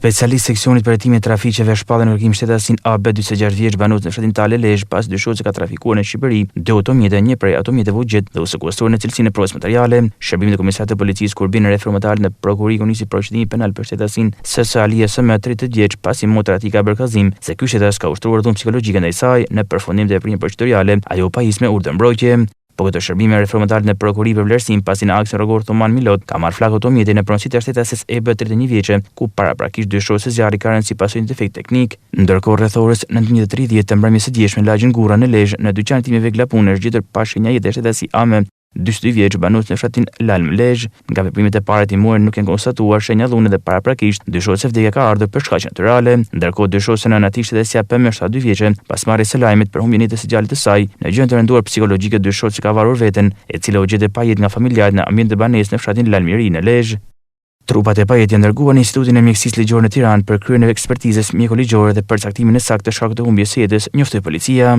Specialist seksionit për hetimin e trafiqeve shpallën në kërkim shtetasin AB 46 vjeç banues në fshatin Tale Lezhë pas dyshohet se ka trafikuar në Shqipëri 2 automjete, një prej automjeteve u gjet dhe u sekuestruar në cilësinë e provës materiale. Shërbimit e komisariat të policisë Kurbin në reformatar në prokurori nisi procedimi penal për shtetasin SS Ali SM 30 vjeç pasi motra e tij ka bërë kallëzim se ky shtetas ka ushtruar dhunë psikologjike ndaj saj. Në përfundim të veprimit procedurale, ajo u pajis me urdhër mbrojtje. Po këto shërbime reformatare në prokurori për vlerësim pasi në aksin rrugor Thoman Milot ka marrë flak automjetin në pronësitë e shtetases EB 31 vjeçe, ku paraprakisht dyshohet se zjarri ka rënë si pasojë një defekt teknik. Ndërkohë rreth orës 19:30 të mbrëmjes së djeshme në lagjin Gurra në Lezhë, në dyqanin tim Vegla Punë është gjetur pa shenja jetë shtetasi AM 42 vjeç banues në fshatin Lalm Lezhë. Nga veprimet e para timore nuk janë konstatuar shenja dhune dhe paraprakisht dyshohet se vdekja ka ardhur për shkaqe natyrale. Ndërkohë dyshohet se nëna e tij shtetësia PM 72 vjeçe pas marrjes së lajmit për humbjen e jetës së djalit të saj në gjendje të rënduar psikologjike dyshohet se ka varur veten, e cila u gjetë pa jetë nga familjarët në ambient të banesë në fshatin Lalmiri në Lezhë. Trupat e pajet janë dërguar në Institutin e Mjekësisë Ligjore në Tiranë për kryen e ekspertizës mjeko-ligjore dhe përcaktimin e saktë të shkakut të humbjes së jetës, njoftoi policia.